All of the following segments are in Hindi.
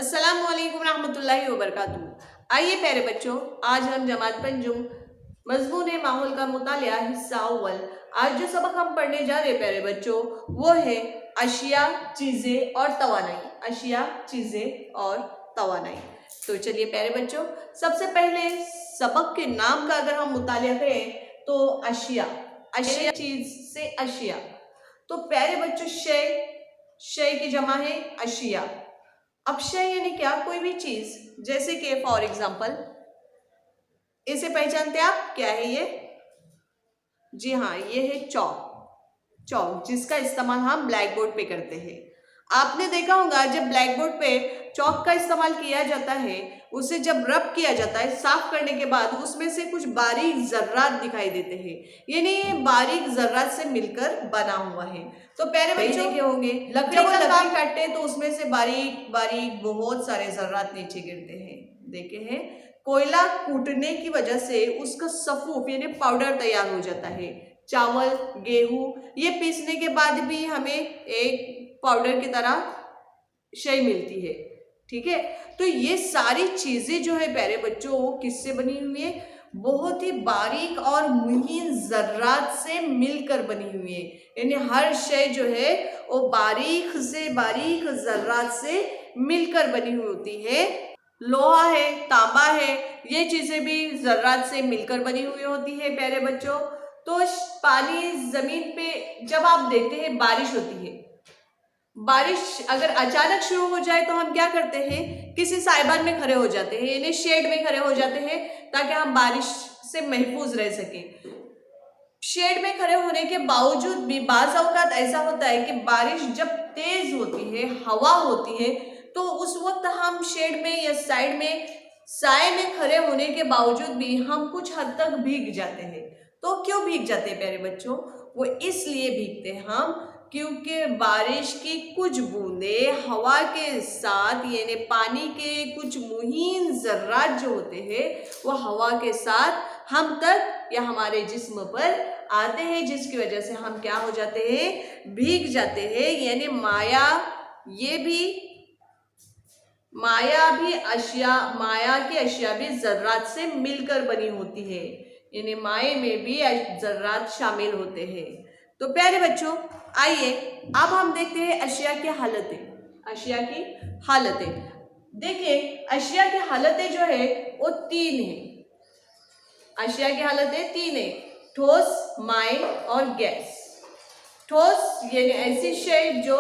अस्सलाम वालेकुम रहमतुल्लाहि व बरकातुहू। आइए प्यारे बच्चों, आज हम जमात पंजुम मजमून माहौल का मुतालिया हिस्सा अव्वल। आज जो सबक हम पढ़ने जा रहे हैं प्यारे बच्चों, वो है अशिया, चीजें और तवानाई। अशिया, चीजें और तवानाई। तो चलिए प्यारे बच्चों, सबसे पहले सबक के नाम का अगर हम मुतालिया करें तो अशिया, अशिया चीज से अशिया। तो प्यारे बच्चों, शय, शय की जमा है अशिया। अब शय यानी क्या? कोई भी चीज, जैसे कि फॉर एग्जाम्पल इसे पहचानते हैं आप? क्या है ये? जी हाँ, ये है चौक। चौक जिसका इस्तेमाल हम ब्लैक बोर्ड पे करते हैं। आपने देखा होगा जब ब्लैक बोर्ड पे चौक का इस्तेमाल किया जाता है, उसे जब रब किया जाता है साफ करने के बाद, उसमें से कुछ बारीक जर्रात दिखाई देते हैं, यानी बारीक जर्रात से मिलकर बना हुआ है। तो प्यारे बच्चों देखे होंगे, जब वो लकड़ी काटते हैं तो उसमें से बारीक बारीक बहुत सारे जर्रात नीचे गिरते हैं। देखे हैं? कोयला कूटने की वजह से उसका सफूफ यानी पाउडर तैयार हो जाता है। चावल, गेहूं ये पीसने के बाद भी हमें एक पाउडर की तरह शय मिलती है। ठीक है, तो ये सारी चीजें जो है प्यारे बच्चों, वो किससे बनी हुई है? बहुत ही बारीक और मुहीन जर्रात से मिलकर बनी हुई है। यानी हर शय जो है वो बारीक से बारीक जर्रात से मिलकर बनी हुई होती है। लोहा है, तांबा है, ये चीजें भी जर्रात से मिलकर बनी हुई होती है प्यारे बच्चों। तो पानी जमीन पे जब आप देखते हैं बारिश होती है, बारिश अगर अचानक शुरू हो जाए तो हम क्या करते हैं? किसी साइबान में खड़े हो जाते हैं, यानी शेड में खड़े हो जाते हैं, ताकि हम बारिश से महफूज रह सके। शेड में खड़े होने के बावजूद भी बाज़ औक़ात ऐसा होता है कि बारिश जब तेज होती है, हवा होती है, तो उस वक्त हम शेड में या साइड में साए में खड़े होने के बावजूद भी हम कुछ हद तक भीग जाते हैं। तो क्यों भीग जाते हैं प्यारे बच्चों? वो इसलिए भीगते हैं हम क्योंकि बारिश की कुछ बूंदें हवा के साथ, यानी पानी के कुछ मुहीन जर्रात जो होते हैं, वो हवा के साथ हम तक या हमारे जिस्म पर आते हैं, जिसकी वजह से हम क्या हो जाते हैं? भीग जाते हैं। यानी माया, ये भी माया भी अशिया, माया की अशिया भी जर्रात से मिलकर बनी होती है, यानी माए में भी जर्रात शामिल होते हैं। तो प्यारे बच्चों, आइए अब हम देखते हैं अशिया की हालतें। अशिया की हालतें देखिए, अशिया की हालतें जो है वो तीन है। अशिया की हालतें तीन है: ठोस, माए और गैस। ठोस यानी ऐसी शय जो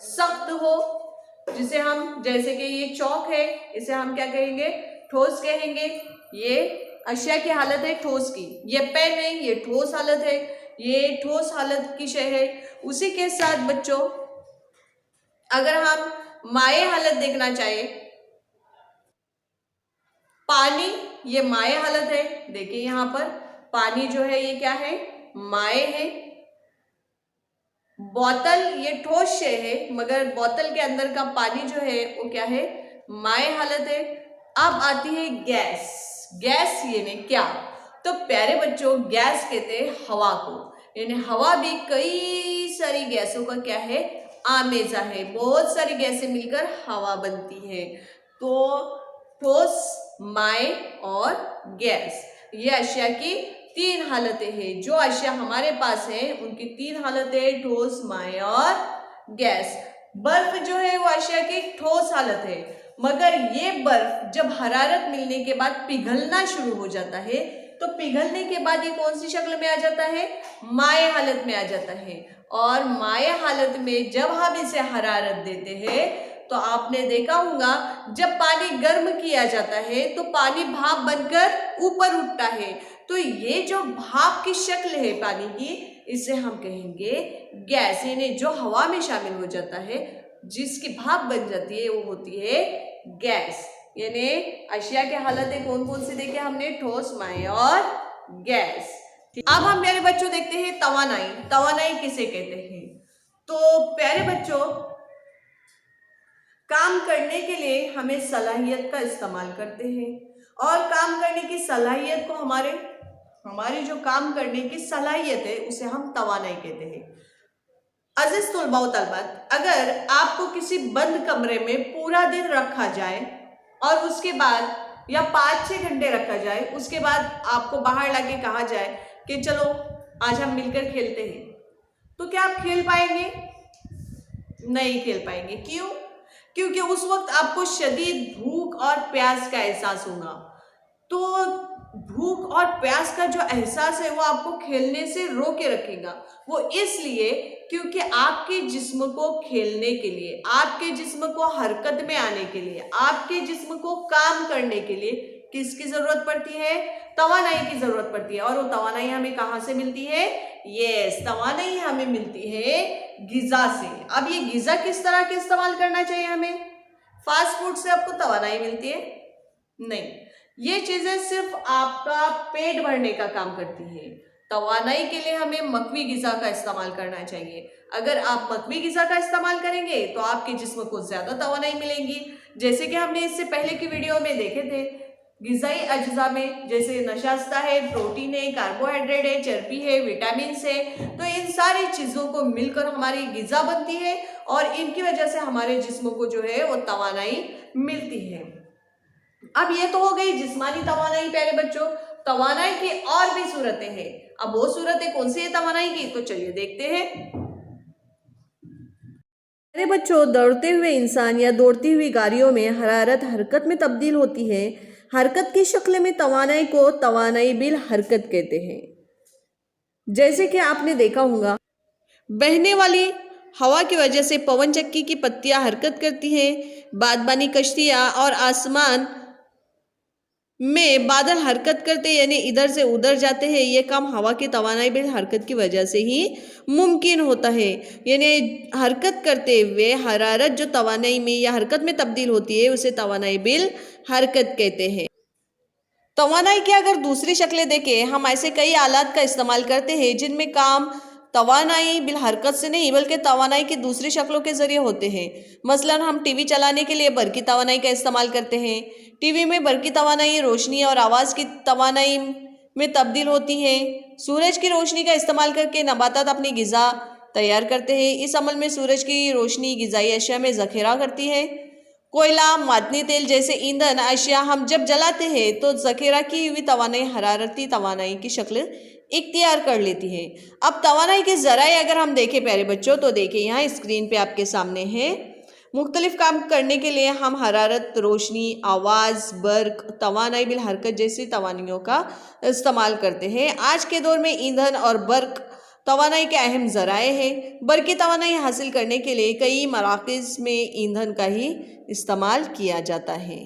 सख्त हो, जिसे हम, जैसे कि ये चौक है, इसे हम क्या कहेंगे? ठोस कहेंगे। ये अशिया की हालत है ठोस की। ये पेन है, ये ठोस हालत है, ये ठोस हालत की शय है। उसी के साथ बच्चों, अगर हम माए हालत देखना चाहे, पानी ये माए हालत है। देखिए यहाँ पर पानी जो है ये क्या है? माए है। बोतल ये ठोस शय है, मगर बोतल के अंदर का पानी जो है वो क्या है? माए हालत है। अब आती है गैस। गैस यानी क्या? तो प्यारे बच्चों, गैस कहते हैं हवा को, यानी हवा भी कई सारी गैसों का क्या है? आमेजा है। बहुत सारी गैसें मिलकर हवा बनती है। तो ठोस, माए और गैस, ये अशिया की तीन हालतें हैं। जो अशिया हमारे पास है उनकी तीन हालतें: ठोस, माए और गैस। बर्फ जो है वो अशिया की ठोस हालत है, मगर ये बर्फ जब हरारत मिलने के बाद पिघलना शुरू हो जाता है, तो पिघलने के बाद ये कौन सी शक्ल में आ जाता है? माए हालत में आ जाता है। और माए हालत में जब हम इसे हरारत देते हैं, तो आपने देखा होगा जब पानी गर्म किया जाता है तो पानी भाप बनकर ऊपर उठता है। तो ये जो भाप की शक्ल है पानी की, इसे हम कहेंगे गैस, यानी जो हवा में शामिल हो जाता है, जिसकी भाप बन जाती है, वो होती है गैस। यानी अशिया की हालतें कौन कौन सी देखे हमने? ठोस, माए और गैस। अब हम प्यारे बच्चों देखते हैं तवानाई। तवानाई किसे कहते हैं? तो प्यारे बच्चों, काम करने के लिए हमें सलाहियत का इस्तेमाल करते हैं, और काम करने की सलाहियत को हमारी जो काम करने की सलाहियत है उसे हम तवानाई कहते हैं। अजीज तुलबा व तलबत, अगर आपको किसी बंद कमरे में पूरा दिन रखा जाए और उसके बाद या 5-6 घंटे रखा जाए, उसके बाद आपको बाहर लाके कहा जाए कि चलो आज हम मिलकर खेलते हैं, तो क्या आप खेल पाएंगे? नहीं खेल पाएंगे। क्यों? क्योंकि उस वक्त आपको शदीद भूख और प्यास का एहसास होगा। तो भूख और प्यास का जो एहसास है वो आपको खेलने से रोके रखेगा। वो इसलिए क्योंकि आपके जिस्म को खेलने के लिए, आपके जिस्म को हरकत में आने के लिए, आपके जिस्म को काम करने के लिए किसकी जरूरत पड़ती है? तवानाई की जरूरत पड़ती है। और वो तवानाई हमें कहाँ से मिलती है? यस, तवानाई हमें मिलती है गिजा से। अब ये गिजा किस तरह के इस्तेमाल करना चाहिए हमें? फास्ट फूड से आपको तवानाई मिलती है? नहीं, ये चीजें सिर्फ आपका पेट भरने का काम करती है। तवानाई के लिए हमें मकवी गिजा का इस्तेमाल करना चाहिए। अगर आप मकवी गिजा का इस्तेमाल करेंगे तो आपके जिस्म को ज्यादा तवानाई मिलेगी। जैसे कि हमने इससे पहले की वीडियो में देखे थे, गिजाई अज्जा में जैसे नशास्ता है, प्रोटीन है, कार्बोहाइड्रेट है, चर्बी है, विटामिन है, तो इन सारी चीजों को मिलकर हमारी गिजा बनती है और इनकी वजह से हमारे जिस्म को जो है वो तवानाई मिलती है। अब ये तो हो गई जिस्मानी तवानाई प्यारे बच्चों। तवानाई की और भी सूरतें हैं। अब वो सूरतें कौन सी है तवानाई की, तो चलिए देखते हैं। प्यारे बच्चों, दौड़ते हुए इंसान या दौड़ती हुई गाड़ियों में हरारत हरकत में तब्दील होती है। हरकत की शक्ल में तवानाई को तवानाई बिल हरकत कहते हैं। जैसे कि आपने देखा होगा, बहने वाली हवा की वजह से पवन चक्की की पत्तियां हरकत करती हैं। बादबानी कश्तियां और आसमान में बादल हरकत करते यानी इधर से उधर जाते हैं। ये काम हवा की तवानाई बिल हरकत की वजह से ही मुमकिन होता है। यानी हरकत करते हुए हरारत जो तवानाई में या हरकत में तब्दील होती है उसे तवानाई बिल हरकत कहते हैं। तवानाई की अगर दूसरी शक्लें देखें, हम ऐसे कई आलात का इस्तेमाल करते हैं जिनमें काम तवानाई बिल हरकत से नहीं बल्कि तवानाई की दूसरी शक्लों के जरिए होते हैं। मसलन हम टीवी चलाने के लिए बरकी तवानाई का इस्तेमाल करते हैं। टीवी में बरकी तवानाई रोशनी और आवाज़ की तवानाई में तब्दील होती है। सूरज की रोशनी का इस्तेमाल करके नबातात अपनी ग़िज़ा तैयार करते हैं। इस अमल में सूरज की रोशनी ग़िज़ाई अशिया में ज़ख़ीरा करती है। कोयला, मादनी तेल जैसे ईंधन अशिया हम जब जलाते हैं तो ज़ख़ीरा की हुई तवानाई हरारती तवानाई की शक्ल इख्तियार कर लेती है। अब तवानाई के ज़राए अगर हम देखें प्यारे बच्चों, तो देखिए यहाँ स्क्रीन पे आपके सामने है। मुख्तलिफ काम करने के लिए हम हरारत, रोशनी, आवाज़, बर्क, तवानाई बिल हरकत जैसी तवानाइयों का इस्तेमाल करते हैं। आज के दौर में ईंधन और बर्क तवानाई के अहम ज़राए हैं। बर्क़ी तवानाई हासिल करने के लिए कई मराकिज़ में ईंधन का ही इस्तेमाल किया जाता है।